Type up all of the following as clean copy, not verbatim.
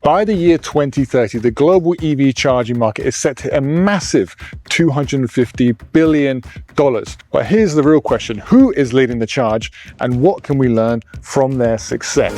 By the year 2030, the global EV charging market is set to hit a massive $250 billion. But here's the real question: who is leading the charge, and what can we learn from their success?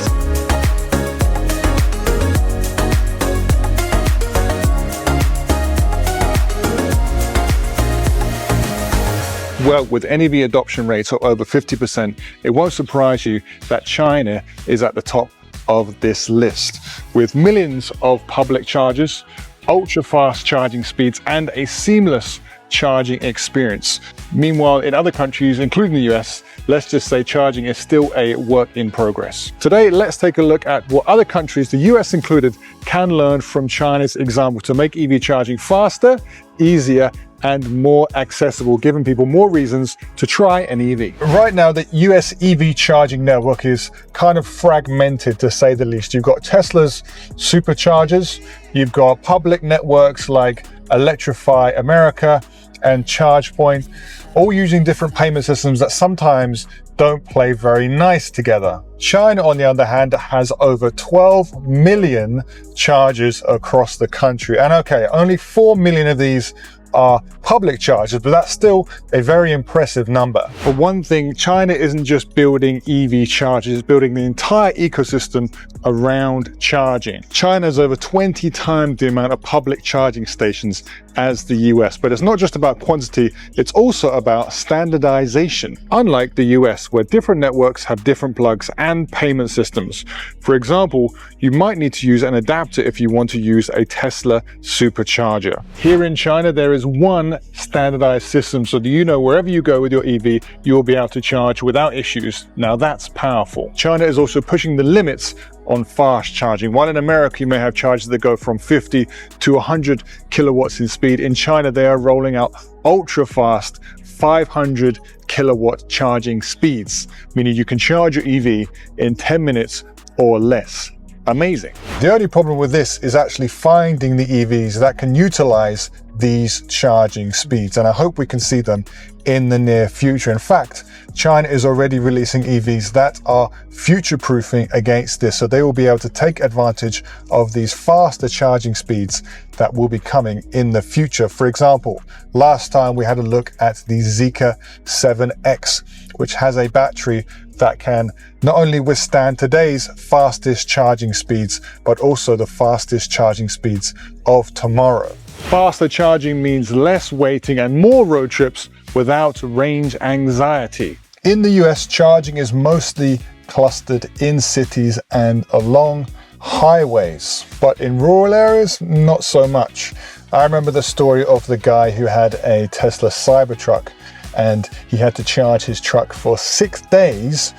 Well, with NEV adoption rates of over 50%, it won't surprise you that China is at the top of this list, with millions of public chargers, ultra-fast charging speeds, and a seamless charging experience. Meanwhile, in other countries, including the US, let's just say charging is still a work in progress. Today, let's take a look at what other countries, the US included, can learn from China's example to make EV charging faster, easier, and more accessible, giving people more reasons to try an EV. Right now, the US EV charging network is kind of fragmented, to say the least. You've got Tesla's superchargers, you've got public networks like Electrify America and ChargePoint, all using different payment systems that sometimes don't play very nice together. China, on the other hand, has over 12 million chargers across the country. And okay, only 4 million of these are public chargers, but that's still a very impressive number. For one thing, China isn't just building EV chargers, it's building the entire ecosystem around charging. China has over 20 times the amount of public charging stations as the US, but it's not just about quantity, it's also about standardization. Unlike the US, where different networks have different plugs and payment systems. For example, you might need to use an adapter if you want to use a Tesla supercharger. Here in China, there is one standardized system, so that you know wherever you go with your EV, you'll be able to charge without issues. Now that's powerful. China is also pushing the limits on fast charging. While in America you may have chargers that go from 50 to 100 kilowatts in speed, in China they are rolling out ultra fast 500 kilowatt charging speeds, meaning you can charge your EV in 10 minutes or less. Amazing. The only problem with this is actually finding the EVs that can utilize these charging speeds, and I hope we can see them in the near future. In fact, China is already releasing EVs that are future-proofing against this, so they will be able to take advantage of these faster charging speeds that will be coming in the future. For example, last time we had a look at the Zeekr 7X, which has a battery that can not only withstand today's fastest charging speeds, but also the fastest charging speeds of tomorrow. Faster charging means less waiting and more road trips without range anxiety. In the US, charging is mostly clustered in cities and along highways, but in rural areas, not so much. I remember the story of the guy who had a Tesla Cybertruck, and he had to charge his truck for 6 days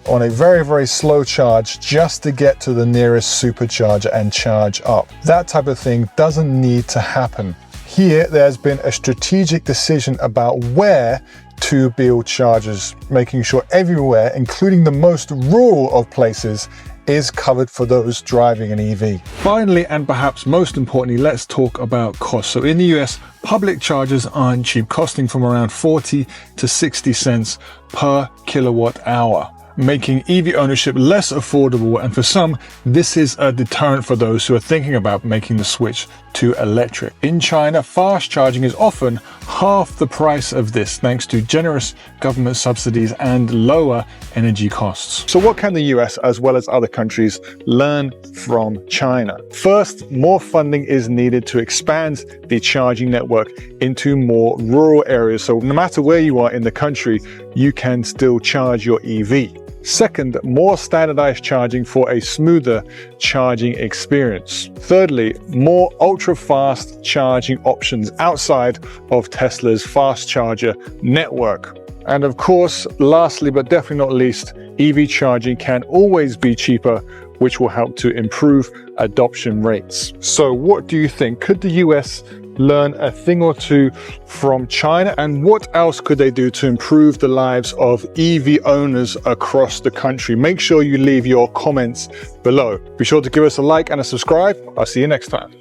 on a very, very slow charge just to get to the nearest supercharger and charge up. That type of thing doesn't need to happen. Here, there's been a strategic decision about where to build chargers, making sure everywhere, including the most rural of places, is covered for those driving an EV. Finally, and perhaps most importantly, let's talk about cost. So in the US, public chargers aren't cheap, costing from around 40 to 60 cents per kilowatt hour, making EV ownership less affordable, and for some, this is a deterrent for those who are thinking about making the switch to electric. In China, fast charging is often half the price of this, thanks to generous government subsidies and lower energy costs. So what can the US, as well as other countries, learn from China? First, more funding is needed to expand the charging network into more rural areas, so no matter where you are in the country, you can still charge your EV. Second, more standardized charging for a smoother charging experience. Thirdly, more ultra-fast charging options outside of Tesla's fast charger network. And of course, lastly but definitely not least, EV charging can always be cheaper, which will help to improve adoption rates. So what do you think? Could the US learn a thing or two from China, and what else could they do to improve the lives of EV owners across the country? Make sure you leave your comments below. Be sure to give us a like and a subscribe. I'll see you next time.